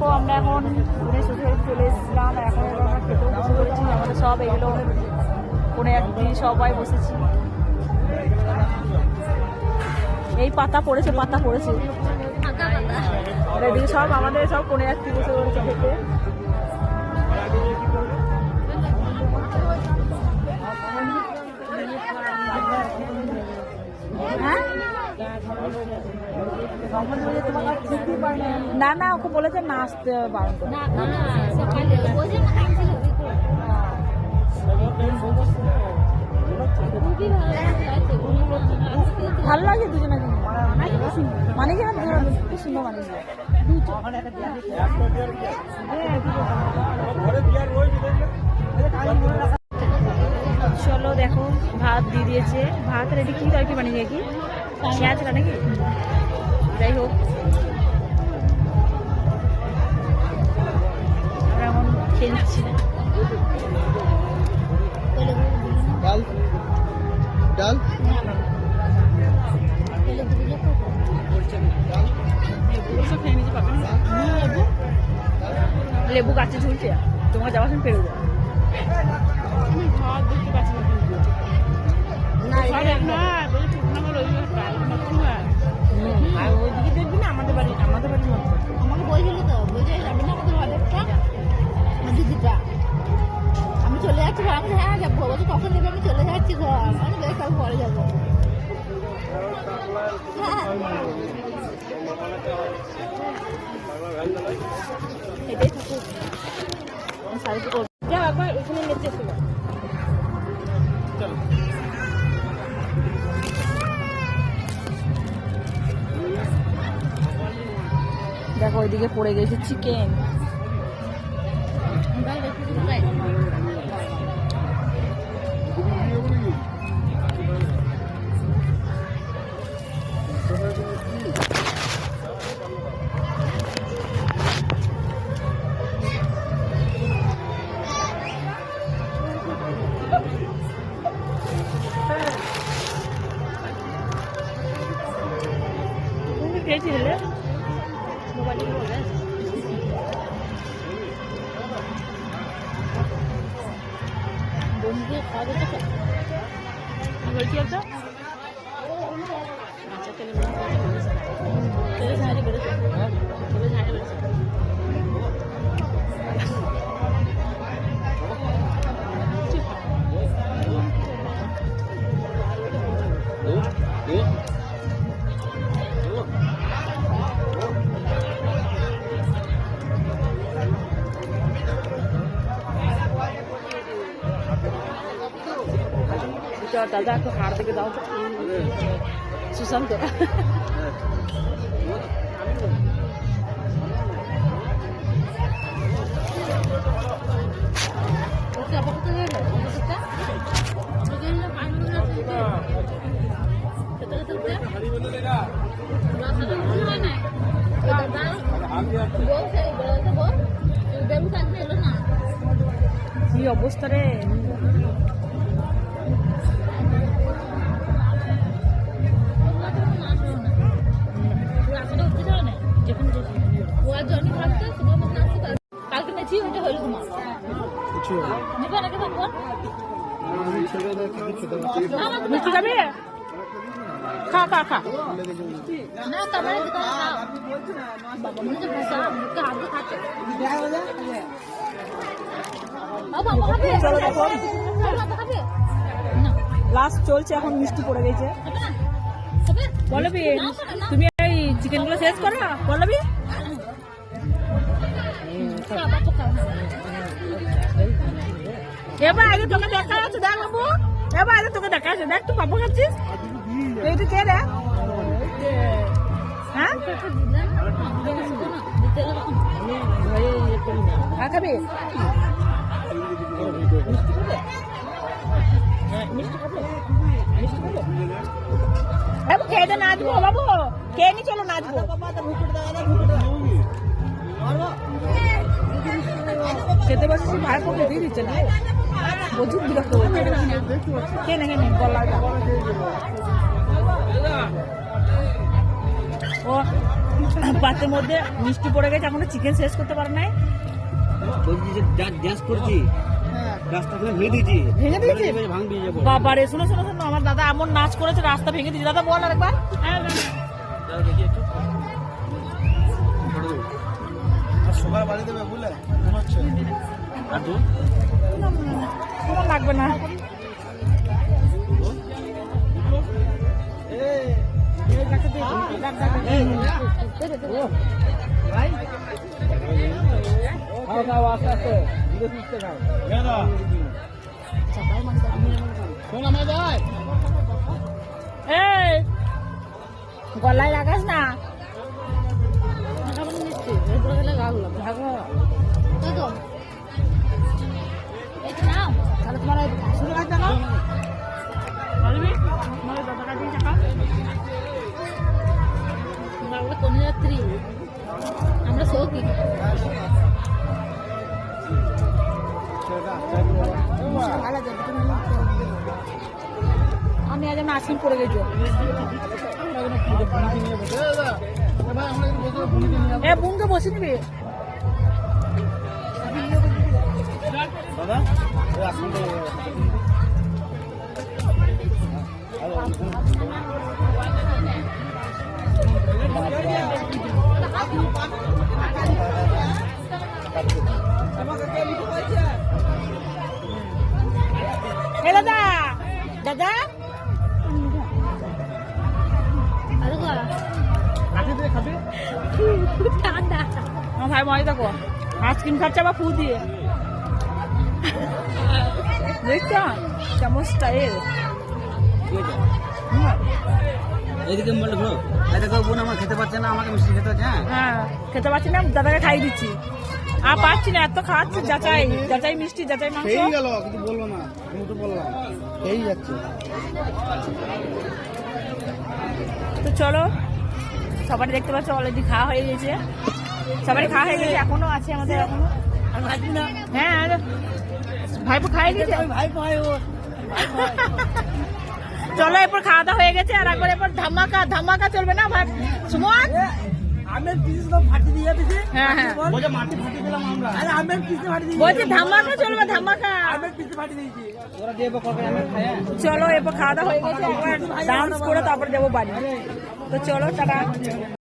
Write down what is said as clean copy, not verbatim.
দেখো আমরা এখন বোনের শ্বশুরবাড়ি চলে এসেছিলাম, এখন আমরা খেতেও বসে পড়েছি। আমাদের সব এগুলো কোনে একটি সবাই বসেছি। এই পাতা পড়েছে এদিকে সব আমাদের সব কোনে একটি বসে পড়েছে খেতে। হ্যাঁ না না, ওকে বলেছে নাচতে বারণ করে। ভালো লাগে দুজনে মানে কি খুব সুন্দর মানে চলো দেখো ভাত দিয়ে দিয়েছে। ভাত রেডি। কি তরকারি বানিয়েছে? কি পেঁয়াজ নাকি? যাই হোক আমরা এখন খেয়ে নিচ্ছি। ডাল ডাল লেবু গাছে ঝুলছে, তোমাকে যাওয়ার সময় পেরোবো। ওইদিকে দেখবি না আমাদের বাড়ি আমাকে বলছিল তো, বুঝে যাবি না আমাদের বাড়িটা দিদিটা। আমি চলে যাচ্ছি, আমি হ্যাঁ যাবো, বলছি কখন দেবে? আমি চলে যাচ্ছি ঘর। আমি বেশ আমি পরে যাবো। এটাই থাকুক একবার এখানে নেচে ছিল। দেখো ওইদিকে পড়ে গেছে চিকেন। খেয়েছিলে বন্ধুকে খাওয়া যেতে কি বলছি একটা আচ্ছা তেলে ঝাড়ি বেড়েছে দাদা একটু হাড় থেকে দাও তো সুশান্ত। কি অবস্থা রে! মিষ্টি খাবি? খা খা খা। লাস্ট চলছে, এখন মিষ্টি পড়ে গেছে। বলবি তুমি এই চিকেন গুলো শেষ করো? বলবি এবার আগে তোকে দেখা আছে, দেখ বাবু এবার আগে তোকে দেখা আছে, দেখ তুই পাবো খাচ্ছিস। এইটা কে রে? হ্যাঁ খাবি? খেয়ে নাচবো বাবু, খেয়ে নি চলো নাচবো। খেতে বসেছি, ভাইপো খেতেই দিচ্ছে না, প্রচুর বিরক্ত হচ্ছে। কে না কেন গলা ও পাতের মধ্যে মিষ্টি পড়ে গেছে, এখনো চিকেন শেষ করতে পারে নাই। বলছি যে ড্যান্স করছি, রাস্তাখানে ভেঙে দিয়েছি। ভেঙে দিয়েছি? ভাঙবি যাবো। বাবা রে, শোনো শোনো শোনো, আমার দাদা এমন নাচ করেছে, রাস্তা ভেঙে দিয়েছে। দাদা বল আরেকবার। সবাই বাড়ি দেবে বুঝলে, মনে হচ্ছে। আর দুধ তোমার লাগবে না। খাও খাও, আস্তে আস্তে ধীরে সুস্থে খাও। শোন আমার ভাই, এই গলায় লাগাস না। কেমন মিষ্টি এরপরে গেলে গাগুলো ভাগো তাই তো এই তো নাও তাহলে তোমার শুরু লাগবে না, বলবি তোমার দাদাটা দিন টাকা। আমরা কন্যাযাত্রী, আমরা সৌকি। আমি আজ আইসক্রিম পড়ে গেছি। এ বুনকে বসে নিবি। দাদা ওই আসুন তো। এ দাদা, দাদা আরে গো কাঠি দিয়ে খাবি? খুব ঠান্ডা। আমার ভাই মজা দেখো, আইসক্রিম খাচ্ছে আবার ফু দিয়ে। দেখছ কেমন স্টাইল। এদিকে বললে ঘুরো, দেখো বোন আমার খেতে পারছে না, আমাকে মিষ্টি খেতে হচ্ছে। হ্যাঁ খেতে পারছি না, দাদাকে খাইয়ে দিচ্ছি। আর পাচ্ছি না, এত খাওয়াচ্ছে। যাচাই যাচাই মিষ্টি, যাচাই মাংস। খেয়েই গেল, কিছু বললো না, আমি তো বললাম খেয়েই যাচ্ছে। তো চলো, সবারই দেখতে পাচ্ছ অলরেডি খাওয়া হয়ে গেছে। সবারই খাওয়া হয়ে গেছে, এখনো আছে আমাদের এখনো। হ্যাঁ ভাইপো খাইয়ে দিয়েছে। চলো এরপর খাওয়া দাওয়া হয়ে গেছে, আর একবার এরপর ধামাকা ধামাকা চলবে না ভাই সুমন? আমের পিস সব ফাটি দিয়ে দিছি। হ্যাঁ হ্যাঁ বলছে মাটি ফাটি দিলাম আমরা। আরে আমের পিস ফাটি দিয়েছি। বলছি ধামাকা চলবে, ধামাকা। আমের পিস ফাটি দিয়েছি। ওরা দেবো কবে আমের খায়া। চলো এরপর খাওয়া দাওয়া হয়ে গেছে, ডান্স করে তারপরে যাবো বাড়ি। তো চলো টাটা।